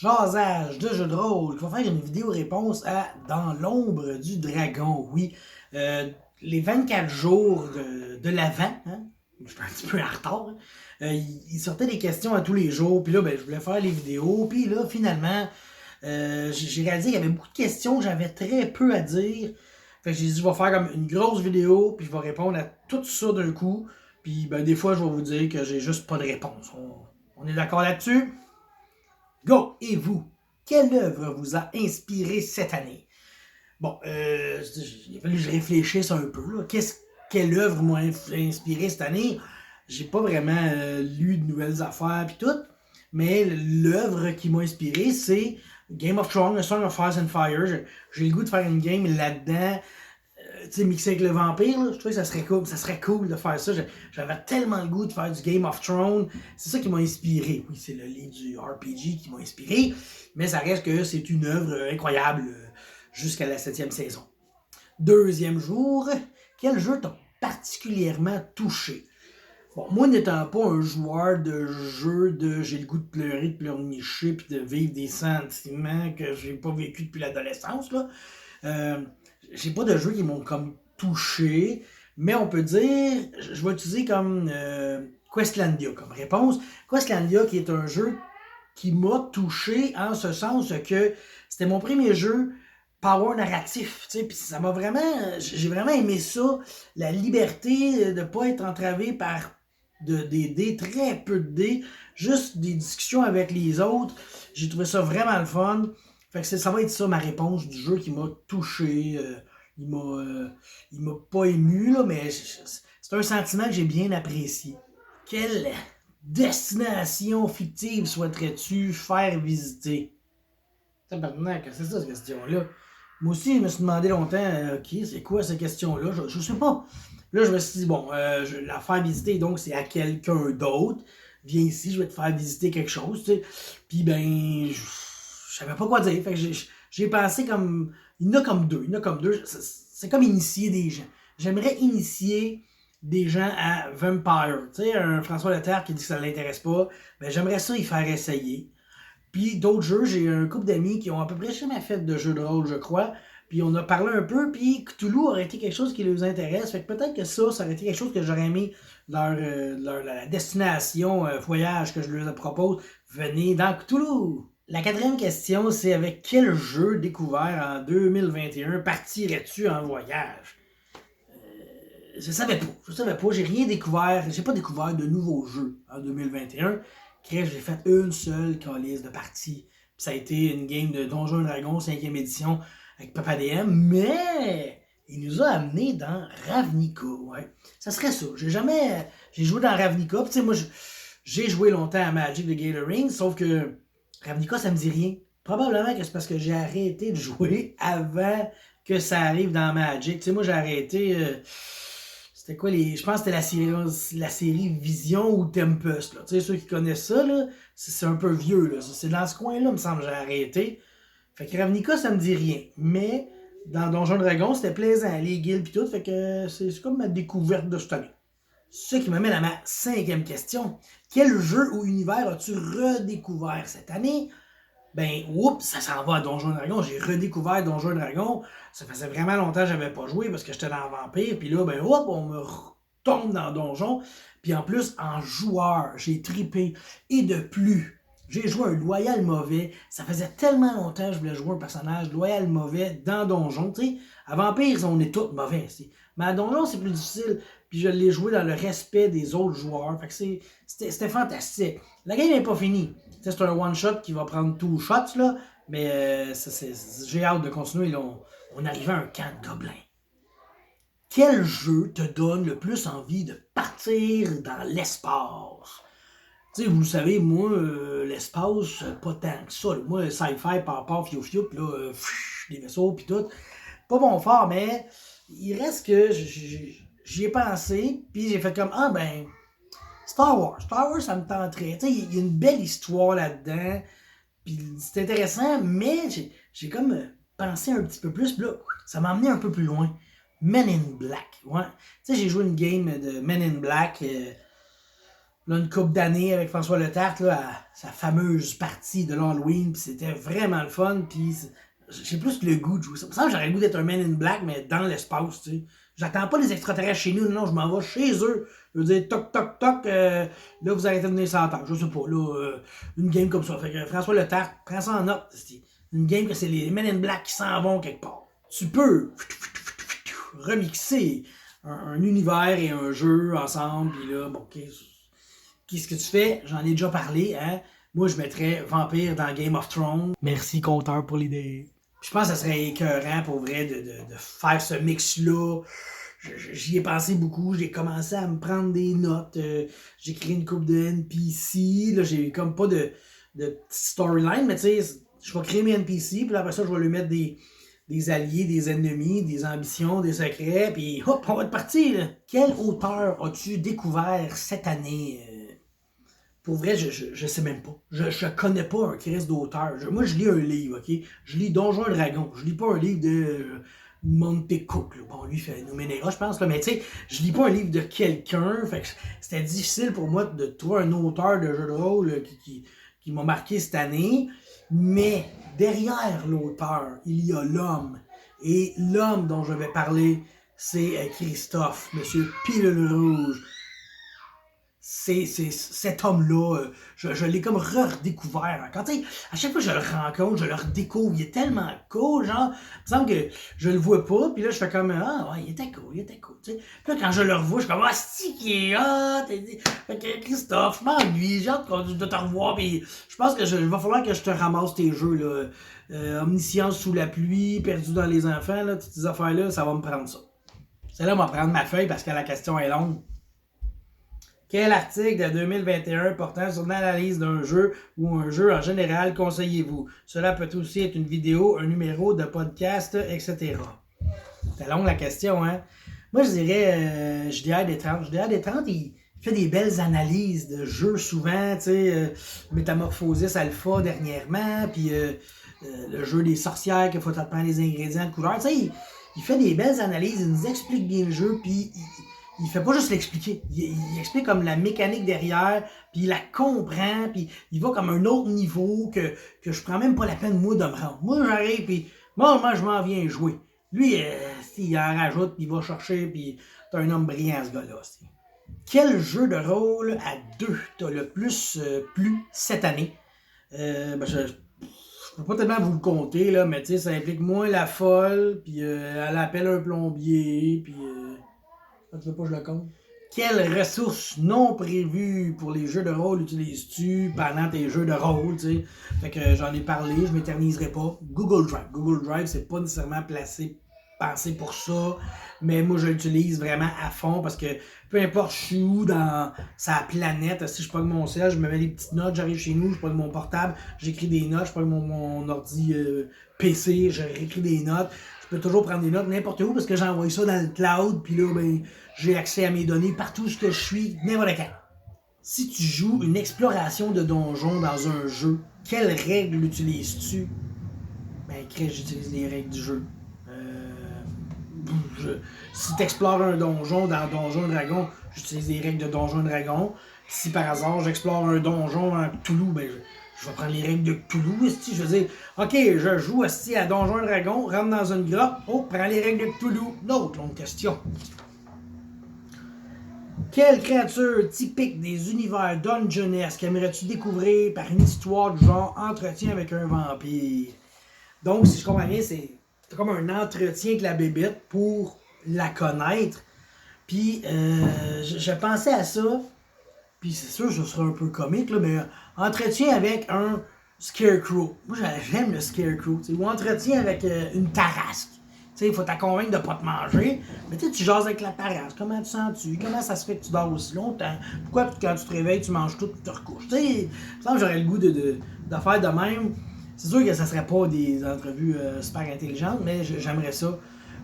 Jasage de jeu de rôle, qui va faire une vidéo réponse à Dans l'ombre du dragon. Oui, les 24 jours de l'Avent, hein? Je suis un petit peu en retard. Hein? Il sortait des questions à tous les jours, puis là, ben, je voulais faire les vidéos, puis là, finalement, j'ai réalisé qu'il y avait beaucoup de questions, j'avais très peu à dire. Fait que j'ai dit, je vais faire comme une grosse vidéo, puis je vais répondre à tout ça d'un coup. Puis ben, des fois, je vais vous dire que j'ai juste pas de réponse. On est d'accord là-dessus? Go! Et vous, quelle œuvre vous a inspiré cette année? Bon, il a fallu que je réfléchisse un peu. Là. Quelle œuvre m'a inspiré cette année? J'ai pas vraiment lu de nouvelles affaires puis tout, mais l'œuvre qui m'a inspiré, c'est Game of Thrones, A Song of Ice and Fire. J'ai le goût de faire une game là-dedans, tu sais, mixé avec le vampire, là, je trouvais que ça serait cool de faire ça. J'avais tellement le goût de faire du Game of Thrones. C'est ça qui m'a inspiré. Oui, c'est le livre du RPG qui m'a inspiré, mais ça reste que c'est une œuvre incroyable jusqu'à la 7e saison. Deuxième jour, quel jeu t'a particulièrement touché? Bon, moi n'étant pas un joueur de jeu de j'ai le goût de pleurer, de pleurnicher, puis de vivre des sentiments que j'ai pas vécu depuis l'adolescence, là, euh, j'ai pas de jeux qui m'ont comme touché, mais on peut dire, je vais utiliser comme Questlandia comme réponse. Questlandia qui est un jeu qui m'a touché en ce sens que c'était mon premier jeu power narratif, tu sais, puis ça m'a vraiment, j'ai vraiment aimé ça, la liberté de pas être entravé par des dés, très peu de dés, juste des discussions avec les autres. J'ai trouvé ça vraiment le fun. Fait que ça va être ça ma réponse du jeu qui m'a touché. Il m'a pas ému, là, mais c'est un sentiment que j'ai bien apprécié. Quelle destination fictive souhaiterais-tu faire visiter? Tabarnak, c'est ça cette question-là. Moi aussi, je me suis demandé longtemps, ok, c'est quoi cette question-là? Je sais pas. Là, je me suis dit, bon, je la faire visiter, donc c'est à quelqu'un d'autre. Viens ici, je vais te faire visiter quelque chose, tu sais. Puis ben, je savais pas quoi dire. Fait que j'ai pensé comme. Il y en a comme deux. Il y en a comme deux. C'est comme initier des gens. J'aimerais initier des gens à Vampire. Tu sais, un François Leterre qui dit que ça l'intéresse pas. Ben, j'aimerais ça y faire essayer. Puis d'autres jeux, j'ai un couple d'amis qui ont à peu près jamais fait de jeux de rôle, je crois. Puis on a parlé un peu, puis Cthulhu aurait été quelque chose qui les intéresse. Fait que peut-être que ça aurait été quelque chose que j'aurais aimé la destination voyage que je leur propose. Venez dans Cthulhu! La quatrième question, c'est avec quel jeu découvert en 2021 partirais-tu en voyage? Je savais pas. Je savais pas. J'ai rien découvert. J'ai pas découvert de nouveaux jeux en 2021. J'ai fait une seule calice de partie. Puis ça a été une game de Donjons et Dragons 5e édition avec Papa DM. Mais il nous a amené dans Ravnica. Ouais. Ça serait ça. J'ai joué dans Ravnica. Puis tu sais, moi, j'ai joué longtemps à Magic the Gathering. Sauf que Ravnica, ça me dit rien. Probablement que c'est parce que j'ai arrêté de jouer avant que ça arrive dans Magic. Tu sais, moi, j'ai arrêté. C'était quoi les. Je pense que c'était la série Vision ou Tempest. Là. Tu sais, ceux qui connaissent ça, là, c'est un peu vieux. Là. C'est dans ce coin-là, me semble, j'ai arrêté. Fait que Ravnica, ça me dit rien. Mais dans Donjon Dragon, c'était plaisant, les guildes pis tout. Fait que c'est comme ma découverte de cette année. Ce qui m'amène à ma cinquième question. Quel jeu ou univers as-tu redécouvert cette année? Ben, oups, ça s'en va à Donjon Dragon. J'ai redécouvert Donjon Dragon. Ça faisait vraiment longtemps que j'avais pas joué parce que j'étais dans Vampire. Puis là, ben, hop, on me retombe dans Donjon. Puis en plus, en joueur, j'ai tripé. Et de plus, j'ai joué un loyal mauvais. Ça faisait tellement longtemps que je voulais jouer un personnage loyal mauvais dans Donjon. Tu sais, à Vampire, on est tous mauvais. T'sais. Mais à Donjon, c'est plus difficile. Puis je l'ai joué dans le respect des autres joueurs. Fait que c'était fantastique. La game n'est pas finie. C'est un one-shot qui va prendre tout shots, là. Mais j'ai hâte de continuer. Là, on arrive à un camp de gobelins. Quel jeu te donne le plus envie de partir dans l'espace? Tu sais, vous le savez, moi, l'espace, pas tant que ça. Là. Moi, sci-fi, par fiou-fiou, pis là, des vaisseaux, pis tout. Pas bon fort, mais il reste que j'y ai pensé, puis j'ai fait comme, ah ben, Star Wars. Star Wars, ça me tenterait. Tu sais, il y a une belle histoire là-dedans. Puis c'est intéressant, mais j'ai comme pensé un petit peu plus. Puis là, ça m'a emmené un peu plus loin. Men in Black. Ouais. Tu sais, j'ai joué une game de Men in Black. là, une couple d'années avec François Letarte, là, à sa fameuse partie de l'Halloween, puis c'était vraiment le fun, puis j'ai plus le goût de jouer ça. Pour ça, j'aurais le goût d'être un Man in Black, mais dans l'espace, tu sais. J'attends pas les extraterrestres chez nous, non, je m'en vais chez eux. Je veux dire, toc, toc, toc, là, vous arrêtez de venir sans terre. Je sais pas, là, une game comme ça. Fait que François Letarte, prends ça en note. Une game que c'est les Men in Black qui s'en vont quelque part. Tu peux remixer un univers et un jeu ensemble, puis là, bon, qu'est-ce que tu fais? J'en ai déjà parlé, hein? Moi, je mettrais Vampire dans Game of Thrones. Merci, compteur, pour l'idée. Je pense que ça serait écœurant, pour vrai, de faire ce mix-là. J'y ai pensé beaucoup. J'ai commencé à me prendre des notes. J'ai créé une coupe de NPC. Là, j'ai comme pas de petite storyline, mais tu sais, je vais créer mes NPC, puis après ça, je vais lui mettre des alliés, des ennemis, des ambitions, des secrets, puis hop, on va être parti, là. Quel auteur as-tu découvert cette année? Pour vrai, je sais même pas. Je connais pas un Chris d'auteur. Moi, je lis un livre, ok? Je lis Donjons et Dragons. Je lis pas un livre de Monte Cook. Là. Bon, lui, il fait Numenera, je pense. Là. Mais tu sais, je lis pas un livre de quelqu'un. Fait que c'était difficile pour moi de trouver un auteur de jeu de rôle qui m'a marqué cette année. Mais derrière l'auteur, il y a l'homme. Et l'homme dont je vais parler, c'est Christophe, Monsieur Pilule Rouge. C'est cet homme-là, je l'ai comme redécouvert. Quand à chaque fois que je le rencontre, je le redécouvre. Il est tellement cool, genre. Il me semble que je le vois pas, puis là, je fais comme, ah ouais, il était cool, tu sais. Puis là, quand je le revois, je suis comme, ah, c'est qui est hot! Fait que Christophe, je m'ennuie, j'ai hâte de te revoir, puis je pense que il va falloir que je te ramasse tes jeux, là. Omniscience sous la pluie, perdu dans les enfants, là, toutes ces affaires-là, ça va me prendre ça. Celle-là va prendre ma feuille parce que la question est longue. Quel article de 2021 portant sur l'analyse d'un jeu ou un jeu en général conseillez-vous? Cela peut aussi être une vidéo, un numéro de podcast, etc. C'est long la question, hein? Moi, je dirais JDR des 30. JDR des 30, il fait des belles analyses de jeux souvent, tu sais, Métamorphosis Alpha dernièrement, puis le jeu des sorcières qu'il faut apprendre les ingrédients de couleur. Tu sais, il fait des belles analyses, il nous explique bien le jeu, puis il fait pas juste l'expliquer. Il explique comme la mécanique derrière, puis il la comprend, puis il va comme un autre niveau que je prends même pas la peine, moi, de me rendre. Moi, j'arrive, puis moi, je m'en viens jouer. Lui, il en rajoute, puis il va chercher, puis t'as un homme brillant, ce gars-là. Quel jeu de rôle à deux t'as le plus plu cette année? Je peux pas tellement vous le compter, là, mais tu sais, ça implique moins la folle, puis elle appelle un plombier, puis... tu veux pas que je le compte? Quelles ressources non prévues pour les jeux de rôle utilises-tu pendant tes jeux de rôle, tu sais? Fait que j'en ai parlé, je m'éterniserai pas. Google Drive. Google Drive, c'est pas nécessairement pensé pour ça, mais moi, je l'utilise vraiment à fond parce que peu importe je suis où dans sa planète, si je prends mon ciel, je me mets des petites notes, j'arrive chez nous, je prends mon portable, j'écris des notes, je prends mon ordi PC, je réécris des notes. Je peux toujours prendre des notes n'importe où parce que j'envoie ça dans le cloud, puis là, ben, j'ai accès à mes données partout où je suis, n'importe quand. Si tu joues une exploration de donjon dans un jeu, quelles règles utilises-tu? Ben, j'utilise les règles du jeu. Si tu explores un donjon dans Donjon Dragon, j'utilise les règles de Donjon Dragon. Si par hasard j'explore un donjon en Cthulhu, ben, je vais prendre les règles de Cthulhu. Je veux dire, ok, je joue à Donjon Dragon, rentre dans une grotte, oh, prends les règles de Cthulhu. D'autres longue question. Quelle créature typique des univers dungeonesques aimerais-tu découvrir par une histoire du genre entretien avec un vampire? Donc, si je comprends bien, c'est comme un entretien avec la bébête pour la connaître. Puis, je pensais à ça. Puis, c'est sûr, je serais un peu comique, là, mais entretien avec un scarecrow. Moi, j'aime le scarecrow. Ou entretien avec une tarasque. Il faut t'en convaincre de ne pas te manger. Mais tu jases avec la tarasque. Comment te sens-tu? Comment ça se fait que tu dors aussi longtemps? Pourquoi quand tu te réveilles, tu manges tout et tu te recouches? Tu sais, j'aurais le goût de faire de même. C'est sûr que ça serait pas des entrevues super intelligentes, mais j'aimerais ça.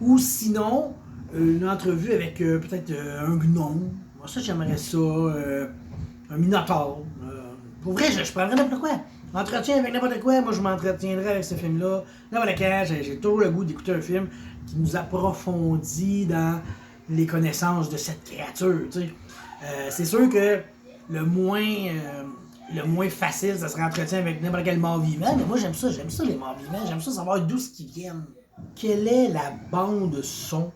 Ou sinon, une entrevue avec peut-être un gnome. Moi, ça, j'aimerais ça. Un minotaure. Pour vrai, je prendrais n'importe quoi. Entretien avec n'importe quoi, moi je m'entretiendrais avec ce film-là. N'importe quand, j'ai toujours le goût d'écouter un film qui nous approfondit dans les connaissances de cette créature. C'est sûr que le moins facile, ça serait entretien avec n'importe quel mort vivant. Mais moi, j'aime ça les morts vivants. J'aime ça savoir d'où ce qu'ils viennent. Quelle est la bande son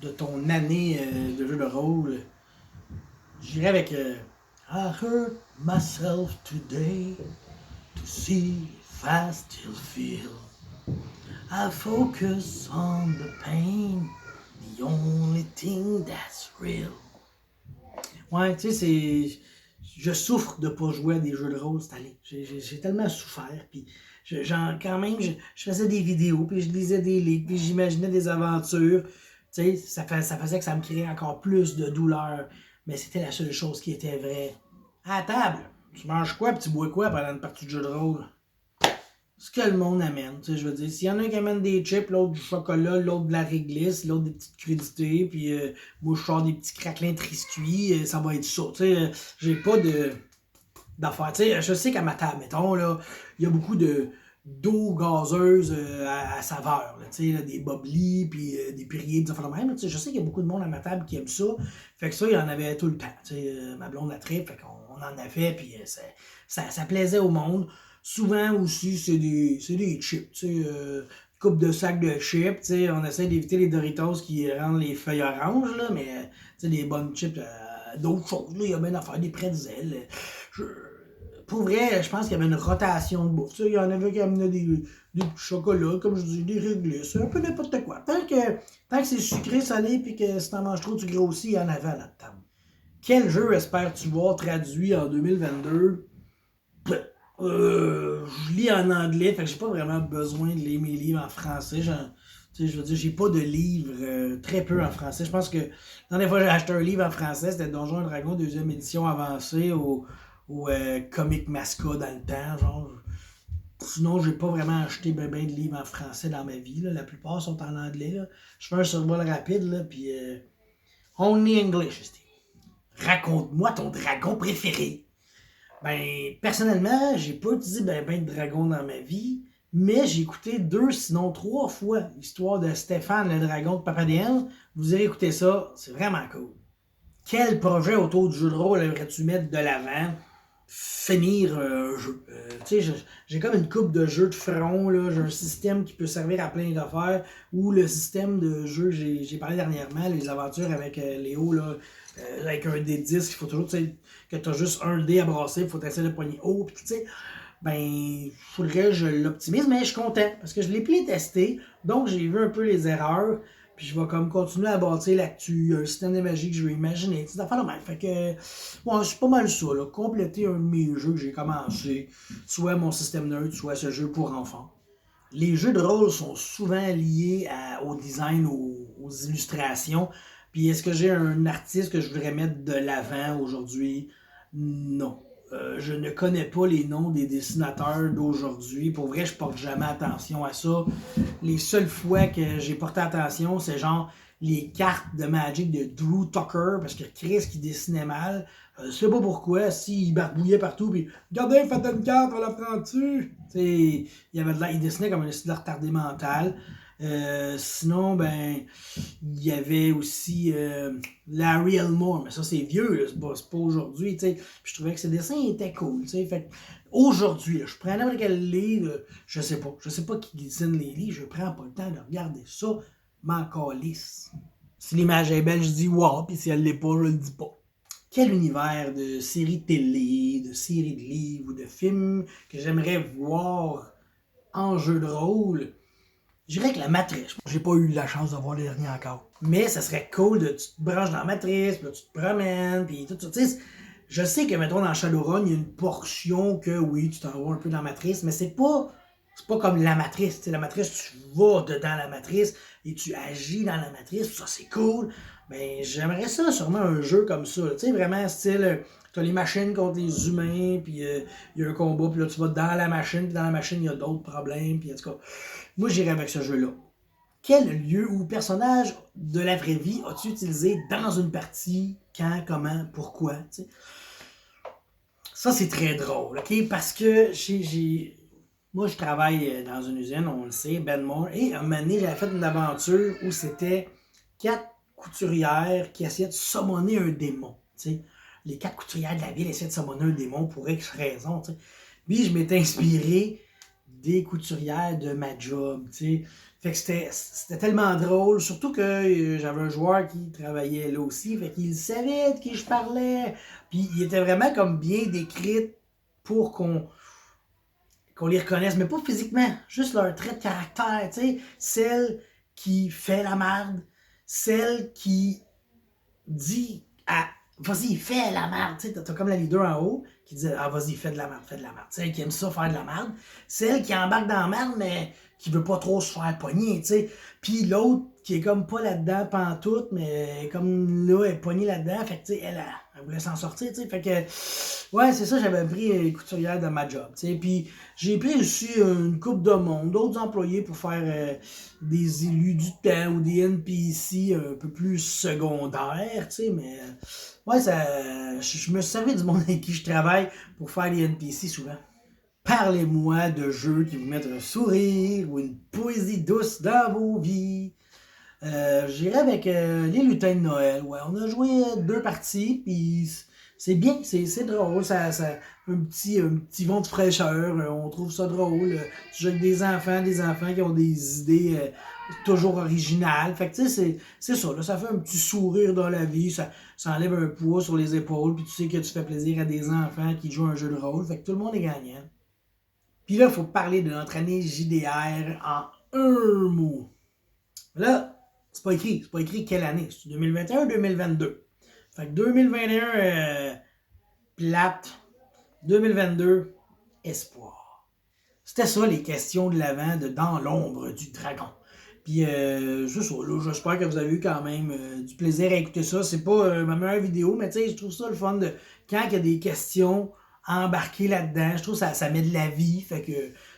de ton année de jeu de rôle? J'irais avec I hurt myself today to see if I still feel. I focus on the pain, the only thing that's real. Ouais, tu sais, c'est. Je souffre de pas jouer à des jeux de rôle cette année. J'ai tellement souffert, puis quand même, je faisais des vidéos, puis je lisais des livres, puis j'imaginais des aventures. Tu sais, ça faisait que ça me créait encore plus de douleur. Mais c'était la seule chose qui était vraie. À la table, tu manges quoi, puis tu bois quoi pendant une partie de jeu de rôle? Ce que le monde amène, tu sais, je veux dire. S'il y en a un qui amène des chips, l'autre du chocolat, l'autre de la réglisse, l'autre des petites crudités, puis moi je sors des petits craquelins triscuits, ça va être ça, tu sais. J'ai pas d'affaires, tu sais. Je sais qu'à ma table, mettons, là, il y a beaucoup d'eau gazeuse à saveur, tu sais, des bubbly, puis des Perrier, des affaires de même. Tu sais, je sais qu'il y a beaucoup de monde à ma table qui aime ça. Fait que ça, il y en avait tout le temps, tu sais. Ma blonde la tripe, fait qu'on en avait, puis ça plaisait au monde. Souvent aussi, c'est des chips, tu sais, coupe de sacs de chips, tu sais, on essaie d'éviter les Doritos qui rendent les feuilles oranges, là, mais, tu sais, des bonnes chips, d'autres choses, là, il y a bien à faire des pretzels. Pour vrai, je pense qu'il y avait une rotation de bouffe, tu sais, il y en avait qui amenaient des petits chocolats, comme je dis, des réglisses, un peu n'importe quoi. Tant que c'est sucré, salé, puis que si t'en manges trop, tu grossis, il y en avait à la table. Quel jeu espères-tu voir traduit en 2022? Je lis en anglais, fait que j'ai pas vraiment besoin de lire mes livres en français. Je veux dire, j'ai pas de livres, très peu en français. Je pense que la dernière fois que j'ai acheté un livre en français, c'était Donjons et Dragons, deuxième édition avancée au Comic Masca dans le temps. Genre. Sinon, j'ai pas vraiment acheté ben de livres en français dans ma vie. Là. La plupart sont en anglais. Là. Je fais un survol rapide, là, puis only English, Steve. Raconte-moi ton dragon préféré. Ben, personnellement, j'ai pas utilisé ben de dragons dans ma vie, mais j'ai écouté 2, sinon 3 fois l'histoire de Stéphane, le dragon de Papadien. Vous irez écouter ça, c'est vraiment cool. Quel projet autour du jeu de rôle aimerais-tu mettre de l'avant? Finir un jeu. Tu sais, j'ai comme une coupe de jeux de front, là. J'ai un système qui peut servir à plein d'affaires, ou le système de jeu, j'ai parlé dernièrement, les aventures avec Léo, là, avec un dé 10, il faut toujours, tu sais, que tu as juste un dé à brasser, il faut essayer de poigner haut, puis tu sais, ben, faudrait que je l'optimise, mais je suis content, parce que je l'ai testé, donc j'ai vu un peu les erreurs, puis je vais comme continuer à bâtir l'actu, un système de magie que je vais imaginer, tu sais, d'affaires de même. Fait que, ouais, c'est pas mal ça, là, compléter un de mes jeux que j'ai commencé, soit mon système neutre, soit ce jeu pour enfants. Les jeux de rôle sont souvent liés au design, aux illustrations. Puis est-ce que j'ai un artiste que je voudrais mettre de l'avant aujourd'hui? Non. Je ne connais pas les noms des dessinateurs d'aujourd'hui. Pour vrai, je porte jamais attention à ça. Les seules fois que j'ai porté attention, c'est genre les cartes de Magic de Drew Tucker, parce que Chris qui dessinait mal. Je sais pas pourquoi, s'il barbouillait partout, puis regardez, faites une carte, on la prend-tu? Il dessinait comme un style retardé mental. Sinon, ben, il y avait aussi Larry Elmore, mais ça c'est vieux, c'est pas aujourd'hui, tu sais. Puis je trouvais que ses dessins étaient cool, tu sais. Fait aujourd'hui, je prends n'importe quel livre, je sais pas qui dessine les livres, je prends pas le temps de regarder ça, m'en calisse. Si l'image est belle, je dis wow, puis si elle l'est pas, je le dis pas. Quel univers de séries télé, de séries de livres ou de films que j'aimerais voir en jeu de rôle? Je dirais que la matrice. J'ai pas eu la chance de voir les derniers encore. Mais ça serait cool de tu te branches dans la matrice, puis là, tu te promènes, puis tout ça. Tu sais, je sais que, mettons, dans Shadowrun, il y a une portion que, oui, tu t'en vas un peu dans la matrice, mais c'est pas comme la matrice. T'sais, la matrice, tu vas dedans la matrice et tu agis dans la matrice, ça c'est cool. Mais j'aimerais ça, sûrement un jeu comme ça. Tu sais, vraiment style, t'as les machines contre les humains, puis il y a un combat, puis là tu vas dans la machine, puis dans la machine il y a d'autres problèmes, puis en tout cas, moi j'irais avec ce jeu-là. Quel lieu ou personnage de la vraie vie as-tu utilisé dans une partie, quand, comment, pourquoi, t'sais? Ça c'est très drôle, ok? Parce que moi, je travaille dans une usine, on le sait, Benmore, et un moment donné, j'avais fait une aventure où c'était 4 couturières qui essayaient de summoner un démon. T'sais. les 4 couturières de la ville essaient de summoner un démon pour X raison, tu sais. Puis je m'étais inspiré des couturières de ma job, tu sais. Fait que c'était tellement drôle, surtout que j'avais un joueur qui travaillait là aussi, fait qu'il savait de qui je parlais. Puis il était vraiment comme bien décrit pour qu'on les reconnaisse, mais pas physiquement, juste leur trait de caractère, tu sais. Celle qui fait la merde, celle qui dit à vas-y, fais la merde, tu sais, t'as comme la leader en haut qui dit ah vas-y, fais de la merde, fais de la merde. Celle qui aime ça faire de la merde, celle qui embarque dans la merde, mais qui veut pas trop se faire pogner, tu sais. Puis l'autre qui est comme pas là-dedans pantoute, mais comme là, elle est pognée là-dedans, fait que tu sais, elle voulait s'en sortir, tu sais. Fait que, ouais, c'est ça, j'avais pris une couturière dans ma job, tu sais. Puis j'ai pris aussi une coupe de monde, d'autres employés pour faire des élus du temps ou des NPC un peu plus secondaires, tu sais, mais ouais, je me suis servi du monde avec qui je travaille pour faire des NPC souvent. Parlez-moi de jeux qui vous mettent un sourire ou une poésie douce dans vos vies. J'irai avec les lutins de Noël. Ouais, on a joué 2 parties, puis c'est bien, c'est drôle, ça un petit vent de fraîcheur, on trouve ça drôle. Tu joues avec des enfants qui ont des idées toujours originales. Fait que tu sais, c'est ça, là, ça fait un petit sourire dans la vie, ça enlève un poids sur les épaules, puis tu sais que tu fais plaisir à des enfants qui jouent un jeu de rôle. Fait que tout le monde est gagnant. Puis là, il faut parler de notre année JDR en un mot. Là, c'est pas écrit quelle année. C'est 2021 ou 2022. Fait que 2021, plate. 2022, espoir. C'était ça les questions de l'avant de Dans l'ombre du dragon. Puis, c'est ça, là, j'espère que vous avez eu quand même du plaisir à écouter ça. C'est pas ma meilleure vidéo, mais tu sais, je trouve ça le fun de quand il y a des questions embarquées là-dedans. Je trouve que ça met de la vie. Fait que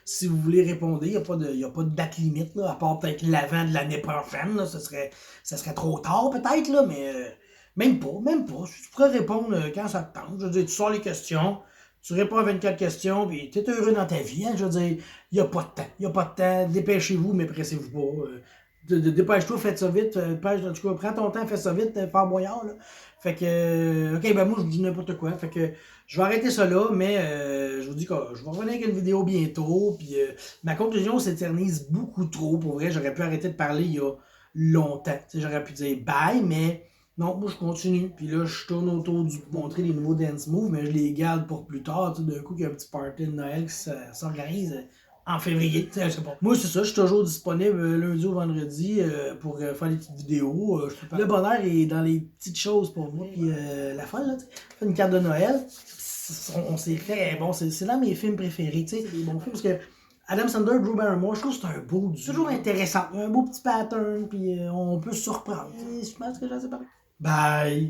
si vous voulez répondre, il n'y a pas de date limite, là, à part peut-être l'avant de l'année prochaine. Là, ça serait trop tard peut-être, là, mais même pas. Tu pourrais répondre quand ça te tente. Je veux dire, tu sors les questions. Tu réponds à 24 questions, puis tu es heureux dans ta vie. Hein? Je veux dire, il n'y a pas de temps. Dépêchez-vous, mais pressez-vous pas. Dépêche-toi, faites ça vite. En tout cas, prends ton temps, fais ça vite, pas moyen. Là. Fait que, ok, ben moi, je vous dis n'importe quoi. Fait que, je vais arrêter ça là, mais je vous dis que je vais revenir avec une vidéo bientôt. Puis ma conclusion s'éternise beaucoup trop. Pour vrai, j'aurais pu arrêter de parler il y a longtemps. J'aurais pu dire bye, mais non, moi je continue. Puis là, je tourne autour du montrer les nouveaux dance moves, mais je les garde pour plus tard. D'un coup, il y a un petit party de Noël qui s'organise en février. Je sais pas. Moi, c'est ça, je suis toujours disponible lundi ou vendredi pour faire des petites vidéos. Le bonheur est dans les petites choses pour moi. Puis la fin, là, fait une carte de Noël. On s'est fait. Bon, c'est dans mes films préférés. C'est des bons films parce que. Adam Sandler, Drew Barrymore, je trouve que c'est un beau duo. Toujours intéressant. Un beau petit pattern, puis on peut se surprendre. Je pense que j'en sais pas. Bye!